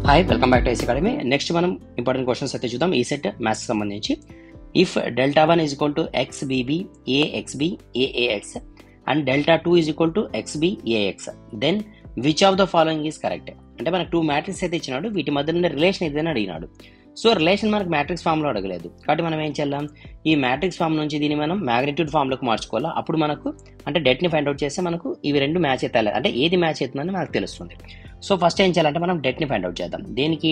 Hi, welcome back to IC Academy. Next మనం important questions అయితే చూద్దాం ఈ సెట్ మ్యాథ్స్ సంబంధించి. If delta 1 is equal to XBB AXB AAX and delta 2 is equal to XB AX, then which of the following is correct. అంటే మనకు 2 matrix అయితే ఇచ్చినాడు, వీటి మధ్య ఉన్న రిలేషన్ ఏదైనా అడిగినాడు. సో రిలేషన్ మనకు మ్యాట్రిక్స్ ఫామ్లో అడగలేదు కాబట్టి మనం ఏం చేయాలి, ఈ మ్యాట్రిక్స్ ఫామ్ నుంచి దీన్ని మనం మ్యాగ్నిట్యూడ్ ఫామ్లోకి మార్చుకోవాలి. అప్పుడు మనకు అంటే డెట్ని ఫైండ్ అవుట్ చేస్తే మనకు ఇవి రెండు మ్యాచ్ అవుతాయి, అంటే ఏది మ్యాచ్ అవుతుందని మనకు తెలుస్తుంది. సో ఫస్ట్ ఏం చేయాలంటే మనం డెట్ని ఫైండ్ అవుట్ చేద్దాం. దేనికి?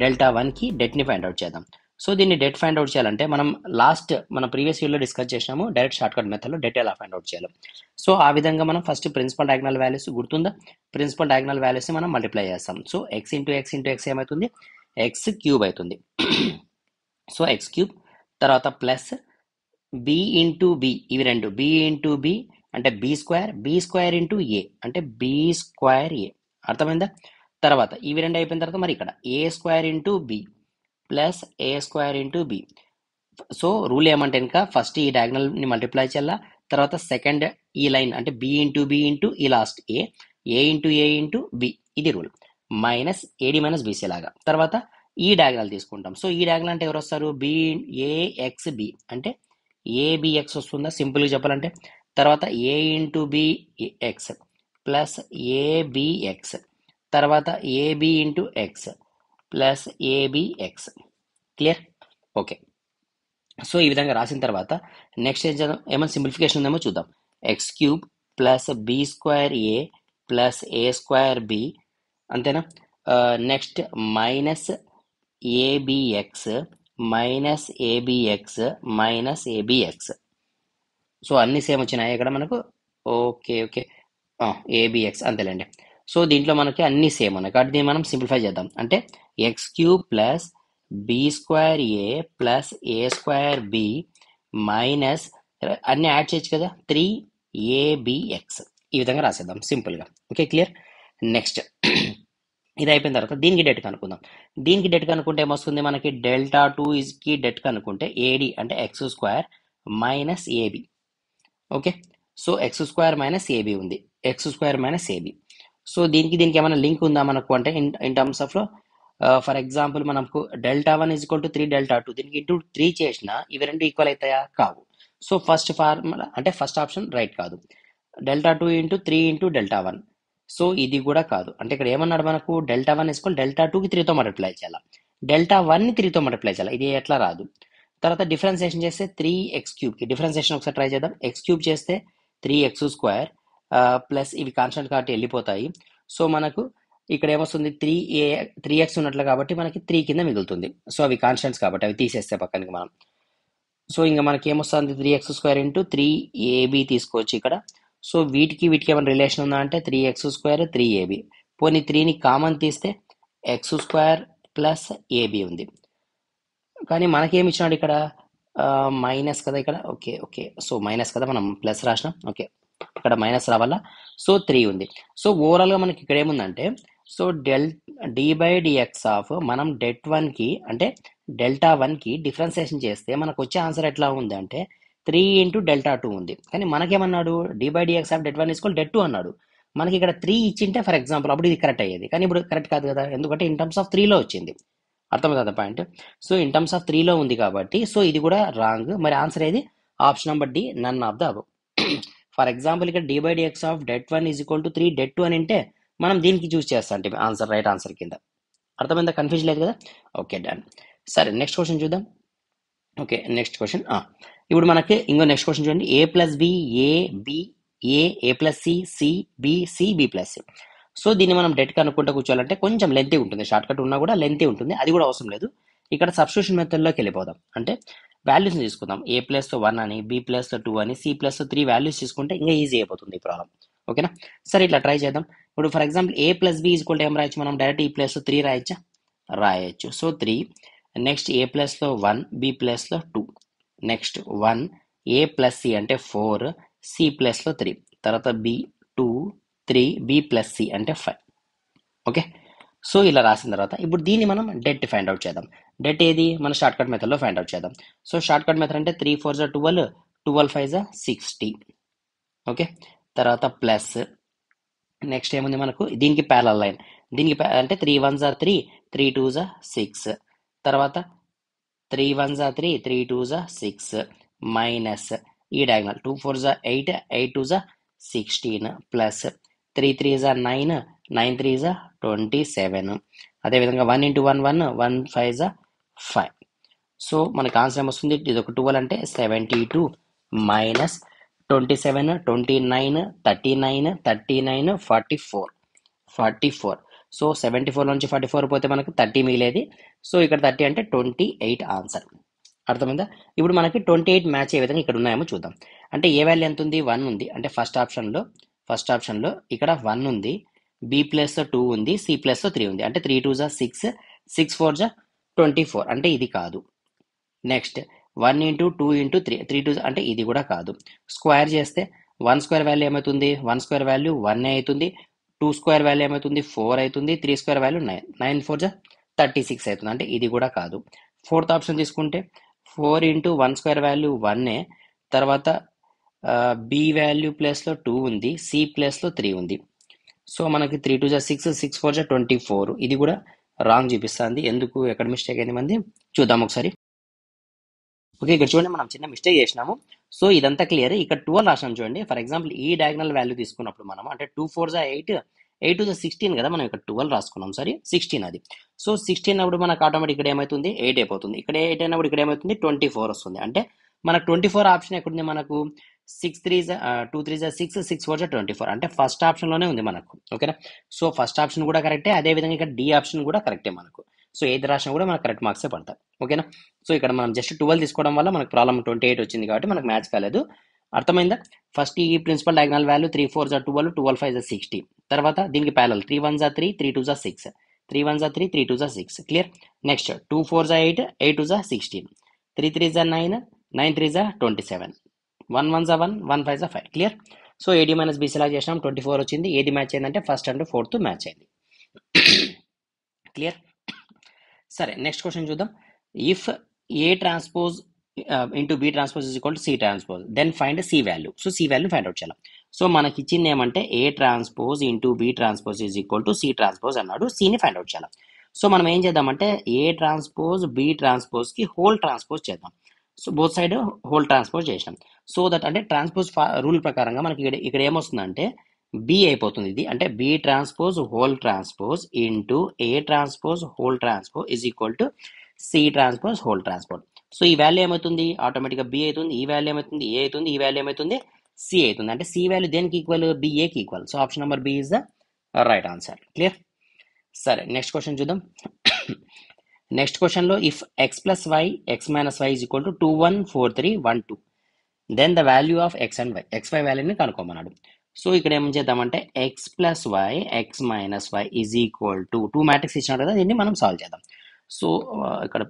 డెల్టా 1కి డెట్ని ఫైండ్ అవుట్ చేద్దాం. సో దీన్ని డెట్ ఫైండ్ అవుట్ చేయాలంటే మనం మన ప్రీవియస్ వీడియోలో డిస్కస్ చేసినాము డైరెక్ట్ షార్ట్ కట్ మెథడ్లో డెట్ ఎలా ఫైండ్ అవుట్ చేయాలి. సో ఆ విధంగా మనం ఫస్ట్ ప్రిన్సిపల్ డయాగ్నల్ వాల్యూస్ గుర్తుందా, ప్రిన్సిపల్ డయాగ్నల్ వాల్యూస్ని మనం మల్టిప్లై చేస్తాం. సో x ఇంటూ ఎక్స్ ఏమవుతుంది, ఎక్స్ క్యూబ్ అవుతుంది. సో ఎక్స్ క్యూబ్ తర్వాత ప్లస్ బి ఇంటూ బి, ఇవి రెండు బి ఇంటూ బి అంటే బి స్క్వేర్ ఇంటూ ఏ అంటే బి స్క్వేర్ ఏ, అర్థమైందా? తర్వాత ఇవి రెండు అయిపోయిన తర్వాత మరి ఇక్కడ A square into B plus A square into B. So rule ఏమంటే ఇంకా ఫస్ట్ ఈ డయాగ్నల్ని మల్టిప్లై చేయాలా, తర్వాత సెకండ్ ఈ లైన్ అంటే బి ఇంటూ ఈ లాస్ట్ ఏ ఇంటూ బి, ఇది rule. Minus AD minus BC లాగా. తర్వాత ఈ డయాగ్నల్ తీసుకుంటాం. సో ఈ డయాగ్నల్ అంటే ఎవరు వస్తారు, ఏఎక్స్ బి అంటే ఏబిఎక్స్ వస్తుందా సింపుల్గా చెప్పాలంటే. తర్వాత a into b x plus a b x, తర్వాత a b into x plus a b x. Clear? Okay. So ఈ విధంగా రాసిన తర్వాత నెక్స్ట్ ఏం చేద్దాం, ఏమైనా సింప్లిఫికేషన్ ఉందేమో చూద్దాం. X cube plus B square A plus A square B, అంతేనా? Next minus ABX minus ABX. So అన్ని సేమ్ వచ్చినాయి ఇక్కడ మనకు. ఓకే ఏబిఎక్స్ అంతేలేండి. సో దీంట్లో మనకి అన్ని సేమ్ ఉన్నాయి కాబట్టి దీన్ని మనం సింప్లిఫై చేద్దాం. అంటే X cube plus B square A plus A square B minus అన్ని యాడ్ చేయొచ్చు కదా 3ABX, ఈ విధంగా రాసేద్దాం సింపుల్గా. Okay, clear? నెక్స్ట్ ఇది అయిపోయిన తర్వాత దీనికి డెట్ కనుక్కుందాం. దీనికి డెట్ కనుక్కుంటే ఏమొస్తుంది మనకి, డెల్టా 2కి డెట్ కనుక్కుంటే ఏడి అంటే X square minus AB. Okay, so X square minus AB ఉంది, X square minus AB. So దీనికి ఏమైనా లింక్ ఉందా మనకు అంటే in terms of for example మనకు delta 1 is equal to 3 delta 2, దీనికి ఇంటూ 3 చేసినా ఇవి రెండు ఈక్వల్ అవుతాయా? కావు. సో ఫస్ట్ ఫార్ములా అంటే ఫస్ట్ ఆప్షన్ రైట్ కాదు. Delta 2 into 3 into delta 1, so ఇది కూడా కాదు. అంటే ఇక్కడ ఏమన్నాడు మనకు, డెల్టా 1 ఈక్వల్ డెల్టా 2కి 3తో మల్టిప్లై చేయాలి, డెల్టా 1ని 3తో మల్టిప్లై చేయాలి, ఇది ఎట్లా రాదు. తర్వాత డిఫరెన్సియేషన్ చేస్తే 3x క్యూబ్కి డిఫరెన్సియేషన్ ఒకసారి ట్రై చేద్దాం. ఎక్స్ క్యూబ్ చేస్తే 3x స్క్వేర్ ప్లస్ ఇవి కాన్స్టెంట్ కాబట్టి వెళ్ళిపోతాయి. సో మనకు ఇక్కడ ఏమొస్తుంది, 3x ఉన్నట్లు కాబట్టి మనకి 3 కింద మిగులుతుంది. సో అవి కాన్స్టెంట్స్ కాబట్టి అవి తీసేస్తే పక్కనకి మనం. సో ఇంకా మనకి ఏమొస్తుంది, 3x స్క్వేర్ ఇంటూ 3AB తీసుకోవచ్చు ఇక్కడ. సో వీటికి ఏమైనా రిలేషన్ ఉందా అంటే 3x స్క్వేర్ 3AB, పోనీ 3ని కామన్ తీస్తే ఎక్స్ స్క్వేర్ ప్లస్ ఏబి ఉంది. కానీ మనకేమి ఇచ్చినాడు ఇక్కడ మైనస్ కదా ఇక్కడ. ఓకే సో మైనస్ కదా, మనం ప్లస్ రాసినాం. ఓకే, ఇక్కడ మైనస్ రావాలా. సో 3 ఉంది. సో ఓవరాల్గా మనకి ఇక్కడ ఏముందంటే, సో d/dx ఆఫ్ మనం డెట్ 1కి అంటే డెల్టా 1కి డిఫరెన్సియేషన్ చేస్తే మనకు వచ్చే ఆన్సర్ ఎట్లా ఉంది అంటే 3 ఇంటూ డెల్టా 2 ఉంది. కానీ మనకేమన్నాడు, d/dx of det 1 equal debt 2 అన్నాడు. మనకి ఇక్కడ 3 ఇచ్చింటే ఫర్ ఎగ్జాంపుల్ అప్పుడు ఇది కరెక్ట్ అయ్యేది, కానీ ఇప్పుడు కరెక్ట్ కాదు కదా, ఎందుకంటే ఇన్ టర్మ్స్ ఆఫ్ 3లో వచ్చింది. అర్థమవుతుందా point? So in terms of 3లో ఉంది కాబట్టి సో ఇది కూడా రాంగ్. మరి ఆన్సర్ ఏది? Option number D, none of the above. For example ఇక్కడ d/dx of det 1 is equal to 3 det 2 అని అంటే మనం దీనికి చూస్ చేస్తాం ఆన్సర్, రైట్ ఆన్సర్ కింద. అర్థమైందా? కన్ఫ్యూజన్ లేదు కదా? Okay done. సరే నెక్స్ట్ క్వశ్చన్ చూద్దాం. ఓకే నెక్స్ట్ క్వశ్చన్, ఇప్పుడు మనకి ఇంకో నెక్స్ట్ క్వశ్చన్ చూడండి. A plus B A B A plus C B C B plus C. So దీన్ని మనం డెట్ కనుక్కుంటూ కూర్చోవాలంటే కొంచెం లెంతీ ఉంటుంది, షార్ట్ కట్ ఉన్నా కూడా లెంతీ ఉంటుంది, అది కూడా అవసరం లేదు. ఇక్కడ సబ్స్టిట్యూషన్ మెథడ్లోకి వెళ్ళిపోదాం. అంటే వాల్యూస్ని తీసుకుందాం, ఏ ప్లస్ 1 అని బి ప్లస్ 2 అని సి ప్లస్ 3 వాల్యూస్ తీసుకుంటే ఇంకా ఈజీ అయిపోతుంది ఈ ప్రాబ్లం. ఓకేనా? సరే ఇట్లా ట్రై చేద్దాం. ఇప్పుడు for example a plus b equal ఏం రాయొచ్చు మనం, డైరెక్ట్ ఈ ప్లస్ 3 రాయొచ్చు. సో 3, నెక్స్ట్ ఏ ప్లస్లో 1 బి ప్లస్లో 2, నెక్స్ట్ 1 ఏ ప్లస్ సి అంటే 4 సి ప్లస్లో 3, తర్వాత బి 2 3 బి ప్లస్ సి అంటే 5. ఓకే, సో ఇలా రాసిన తర్వాత ఇప్పుడు దీన్ని మనం డెట్ ఫైండ్ అవుట్ చేద్దాం. డెట్ ఏది? మన షార్ట్ కట్ మెథడ్లో ఫైండ్ అవుట్ చేద్దాం. సో షార్ట్ కట్ మెథడ్ అంటే 3 4 12 12 5 60. ఓకే, తర్వాత ప్లస్ నెక్స్ట్ ఏముంది మనకు దీనికి ప్యారలల్ లైన్, దీనికి అంటే 3 1s are 3, 3 2s are 6, తర్వాత 3 1s are 3, 3 2s are 6 minus ఈ diagonal 2 4s are 8, 8 2s are 16 plus 3 3s are 9, 9 3s are 27, అదేవిధంగా 1 into 1 1, 1 5s are 5. సో మనకి ఆన్సర్ ఏమొస్తుంది, ఇది ఒక 12 అంటే 72 మైనస్ 27 29 39 39 44. సో 74 నుంచి 44 పోతే మనకు 30 మిగిలేది. సో ఇక్కడ 30 అంటే 28 ఆన్సర్. అర్థమైందా? ఇప్పుడు మనకి 28 మ్యాచ్ ఏ విధంగా ఇక్కడ ఉన్నాయేమో చూద్దాం. అంటే ఏ వాల్యూ ఎంత ఉంది, 1 ఉంది. అంటే ఫస్ట్ ఆప్షన్లో ఇక్కడ 1 ఉంది, బి ప్లస్ 2 ఉంది, సి ప్లస్ 3 ఉంది. అంటే 3 2 జా 6, 6 4 జా 24. అంటే ఇది కాదు. నెక్స్ట్ 1 ఇంటూ 2 ఇంటూ 3, 3 2 అంటే ఇది కూడా కాదు. స్క్వేర్ చేస్తే 1 స్క్వేర్ వాల్యూ ఏమవుతుంది, 1 స్క్వేర్ వాల్యూ 1 అవుతుంది, 2 స్క్వేర్ వాల్యూ ఏమవుతుంది 4 అవుతుంది, 3 స్క్వేర్ వాల్యూ 9, 9 4 జా 36 అవుతుంది. అంటే ఇది కూడా కాదు. ఫోర్త్ ఆప్షన్ తీసుకుంటే 4 ఇంటూ 1 స్క్వేర్ వాల్యూ 1, తర్వాత బి వాల్యూ ప్లస్లో 2 ఉంది, సి ప్లస్లో 3 ఉంది. సో మనకి 3 2 జా 6, 6 4 జా 24. ఇది కూడా రాంగ్ చూపిస్తుంది. ఎందుకు, ఎక్కడ మిస్టేక్ అయింది మంది చూద్దాం ఒకసారి. ఓకే, ఇక్కడ చూడండి మనం చిన్న మిస్టేక్ చేసినాము. సో ఇదంతా క్లియర్. ఇక్కడ 12 రాసినాం చూడండి. ఫర్ ఎగ్జాంపుల్ ఈ డయాగ్నల్ వాల్యూ తీసుకున్నప్పుడు మనం అంటే 2 4 జా 8, 8 2 జా 16 కదా, మనం ఇక్కడ 12 రాసుకున్నాం. సారీ 16 అది. సో 16 అప్పుడు మనకు ఆటోమేటిక్ ఇక్కడ ఏమవుతుంది 8 అయిపోతుంది. ఇక్కడ 8 అయినప్పుడు ఇక్కడ ఏమవుతుంది 24 వస్తుంది. అంటే మనకు 24 ఆప్షన్ ఎక్కడుంది మనకు, 6 3 జా 2 3 జా 6, 6 4 జా 24. అంటే ఫస్ట్ ఆప్షన్లోనే ఉంది మనకు. ఓకేనా? సో ఫస్ట్ ఆప్షన్ కూడా కరెక్టే, అదేవిధంగా ఇక్కడ డి ఆప్షన్ కూడా కరెక్టే మనకు. సో ఏది రాసినా కూడా మనకు కరెక్ట్ మార్క్సే పడతాయి. ఓకేనా? సో ఇక్కడ మనం జస్ట్ 12 తీసుకోవడం వల్ల మనకు ప్రాబ్లం 28 వచ్చింది కాబట్టి మనకు మ్యాచ్ కాలేదు. అర్థమైందా? ఫస్ట్ ఈ ప్రిన్సిపల్ డయాగ్నల్ వాల్యూ 3 4 జా 12, 12 5 జా 60. తర్వాత దీనికి ప్యారలల్ 3 1 జా 3, 3 2 జా 6, 3 1 జా 3, 3 2 జా 6. క్లియర్? నెక్స్ట్ 2 4 జా 8, 8 2 జా 16, 3 3 జా 9, 9 3 జా 27, 1 1 జా 1, 1 5 జా 5. Clear? So AD minus BC లా చేసినాం, 24 వచ్చింది. ఏది మ్యాచ్ అయిందంటే ఫస్ట్ అండ్ ఫోర్త్ మ్యాచ్ అయింది. క్లియర్? సరే, నెక్స్ట్ క్వశ్చన్ చూద్దాం. If A transpose into B transpose is equal to C transpose, then find C value. So C value find out చేయాలి. So మనకి ఇచ్చింది ఏమంటే A transpose into B transpose is equal to C transpose అన్నాడు. సిని find out చేయాలి. So మనం ఏం చేద్దామంటే ఏ ట్రాన్స్పోజ్ బి ట్రాన్స్పోజ్ కి హోల్ ట్రాన్స్పోజ్ చేద్దాం. So both side whole transpose చేసినాం. సో దట్ అంటే ట్రాన్స్పోజ్ రూల్ ప్రకారంగా మనకి ఇక్కడ ఏమొస్తుందంటే బి అయిపోతుంది. ఇది అంటే b transpose whole transpose into a transpose whole transpose is equal to C transpose whole transpose. So ఈ వాల్యూ ఏమవుతుంది ఆటోమేటిక్గా బి అవుతుంది, ఈ వాల్యూ ఏమవుతుంది ఏ అవుతుంది, ఈ వాల్యూ ఏమవుతుంది సి అవుతుంది. అంటే సి వాల్యూ దేనికి ఈక్వల్, బిఏకి equal. So option number B is the right answer. Clear? సరే, నెక్స్ట్ క్వశ్చన్ చూద్దాం. నెక్స్ట్ క్వశ్చన్లో if X plus why X minus Y is equal to 2 1 4 3 1 2, then the value of X and Y, X Y వాల్యూని కనుక్కోమన్నాడు. So ఇక్కడ ఏం చేద్దామంటే X plus why X minus why is equal to 2 matrix ఇచ్చినాడు కదా, దీన్ని మనం సాల్వ్ చేద్దాం. సో ఇక్కడ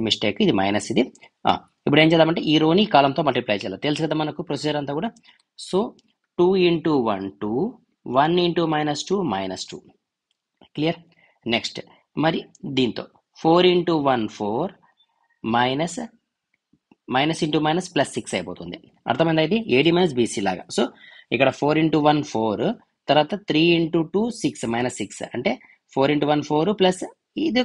మిస్టేక్, ఇది మైనస్ ఇది. ఇప్పుడు ఏం చేద్దామంటే ఈ రోని కాలంతో మల్టిప్లై చేయాలి. తెలుసు కదా మనకు ప్రొసీజర్ అంతా కూడా. So 2 into 1 2, 1 into -2 -2. Clear? Next మరి దీంతో 4 into 1 4, minus into minus plus 6 అయిపోతుంది. అర్థమైందా? ఇది ఏడి మైనస్ బీసీ లాగా. సో ఇక్కడ 4 ఇంటూ 1 4, తర్వాత 3 ఇంటూ 2 6 -6, అంటే 4 ఇంటూ 1 4 ప్లస్ ఇది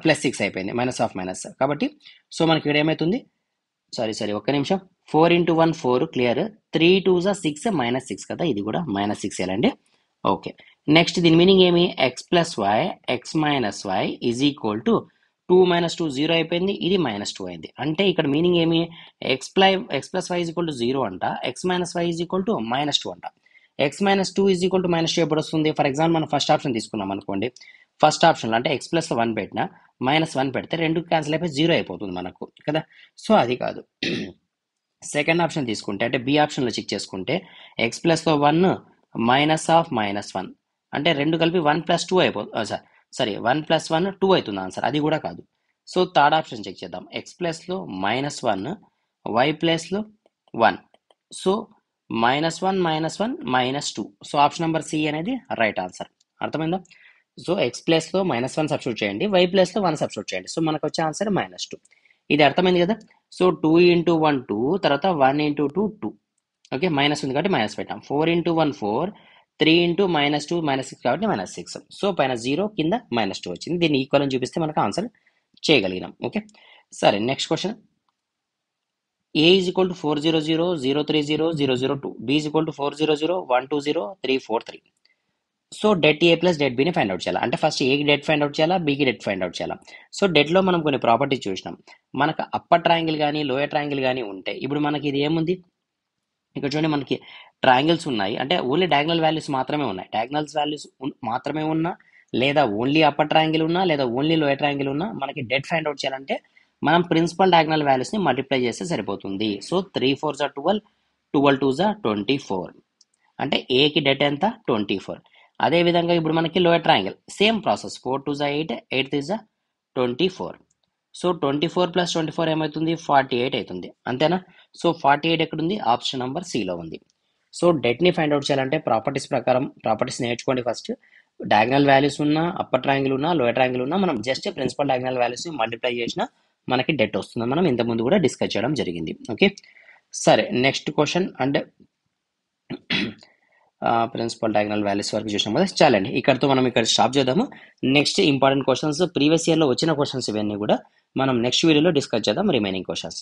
ప్లస్ 6 అయిపోయింది, మైనస్ ఆఫ్ మైనస్. కాబట్టి సో మనకి ఇక్కడ ఏమవుతుంది, సారీ ఒక్క నిమిషం, 4 ఇంటూ 1 4 క్లియర్, 3 2 6 -6 కదా, ఇది కూడా -6 ఏలండి. ఓకే, నెక్స్ట్ దీని మీనింగ్ ఏమి, x plus why X minus why is equal to 2 - 2 0 అయిపోయింది, ఇది -2 అయింది. అంటే ఇక్కడ మీనింగ్ ఏమి, x plus y is equal to 0 అంట, x minus why is equal to -2 అంట. ఎక్స్ -2 ఈజ్ ఈక్వల్ టు -2 ఎప్పుడు వస్తుంది? ఫర్ ఎగ్జాంపుల్ మనం ఫస్ట్ ఆప్షన్ తీసుకున్నాం అనుకోండి. ఫస్ట్ ఆప్షన్లో అంటే ఎక్స్ ప్లస్లో 1 పెట్టినా -1 పెడితే 2 క్యాన్సిల్ అయిపోయి 0 అయిపోతుంది మనకు కదా. సో అది కాదు. సెకండ్ ఆప్షన్ తీసుకుంటే అంటే బి ఆప్షన్లో చెక్ చేసుకుంటే ఎక్స్ ప్లస్లో 1 మైనస్ ఆఫ్ -1 అంటే 2 కలిపి 1 + 2 అయిపోతుంది. సారీ 1 + 1 2 అవుతుంది ఆన్సర్. అది కూడా కాదు. సో థర్డ్ ఆప్షన్ చెక్ చేద్దాం. ఎక్స్ ప్లస్లో -1, వై ప్లస్లో 1. So -1 -1 -2. So option number c అనేది రైట్ ఆన్సర్. అర్థమైందా? సో ఎక్స్ ప్లస్లో -1 సబ్స్టిట్యూట్ చేయండి, వై ప్లస్లో 1 సబ్స్టిట్యూట్ చేయండి. సో మనకు వచ్చే ఆన్సర్ -2. ఇది అర్థమైంది కదా. సో 2 ఇంటూ 1 2, తర్వాత 1 ఇంటూ 2 2. ఓకే, మైనస్ ఉంది కాబట్టి మైనస్ పెట్టాం. 4 ఇంటూ 1 4, 3 ఇంటూ -2 -6 కాబట్టి -6. సో పైన 0 కింద -2 వచ్చింది. దీన్ని ఈక్వల్ అని చూపిస్తే మనకు ఆన్సర్ చేయగలిగినాం. ఓకే, సరే next question. A is equal to 400 030 002. B is equal to 400 120 343. So det A plus det బిని ఫైండ్ అవుట్ చేయాలి. అంటే ఫస్ట్ ఏకి డెట్ ఫైండ్ అవుట్ చేయాలా, బికి డెట్ ఫైండ్ అవుట్ చేయాలా. సో డెట్లో మనం కొన్ని ప్రాపర్టీస్ చూసినాం. మనకు అప్పర్ ట్రయాంగిల్ కానీ లోయర్ ట్రయాంగిల్ కానీ ఉంటే, ఇప్పుడు మనకి ఇది ఏముంది ఇక్కడ చూడండి, మనకి ట్రయాంగిల్స్ ఉన్నాయి. అంటే ఓన్లీ డయాగ్నల్ వాల్యూస్ మాత్రమే ఉన్నాయి. డయాగ్నల్స్ వాల్యూస్ మాత్రమే ఉన్నా, లేదా ఓన్లీ అప్పర్ ట్రయాంగిల్ ఉన్నా, లేదా ఓన్లీ లోయర్ ట్రయాంగిల్ ఉన్నా, మనకి డెట్ ఫైండ్ అవుట్ చేయాలంటే మనం ప్రిన్సిపల్ డయాగ్నల్ వాల్యూస్ని మల్టిప్లై చేస్తే సరిపోతుంది. సో 3 4 12, 12 2 24. అంటే ఏకి డెట్ ఎంత 24. అదేవిధంగా ఇప్పుడు మనకి lower triangle same process, 4 2 8, 8 3 24. So 24 plus 24 ఏమవుతుంది 48 అవుతుంది, అంతేనా. సో 48 ఎక్కడుంది, ఆప్షన్ నెంబర్ సిలో ఉంది. సో డెట్ని ఫైండ్ అవుట్ చేయాలంటే ప్రాపర్టీస్ ప్రకారం ప్రాపర్టీస్ నేర్చుకోండి. ఫస్ట్ డయాగ్నల్ వాల్యూస్ ఉన్నా, అప్పర్ ట్రయాంగిల్ ఉన్నా, లోయర్ ట్రయాంగిల్ ఉన్నా, మనం జస్ట్ ప్రిన్సిపల్ డయాగ్నల్ వాల్యూస్ని మల్టిప్లై చేసినా మనకి డెట్ వస్తుంది. మనం ఇంతకుముందు కూడా డిస్కస్ చేయడం జరిగింది. ఓకే, సరే నెక్స్ట్ క్వశ్చన్. అంటే ప్రిన్సిపల్ డయాగ్నల్ వాల్యూస్ వరకు చూసాం కదా. చాలండి, ఇక్కడతో మనం ఇక్కడ స్టాప్ చేద్దాము. నెక్స్ట్ ఇంపార్టెంట్ క్వశ్చన్స్, ప్రీవియస్ ఇయర్లో వచ్చిన క్వశ్చన్స్ ఇవన్నీ కూడా మనం నెక్స్ట్ వీడియోలో డిస్కస్ చేద్దాం, రిమైనింగ్ క్వశ్చన్స్.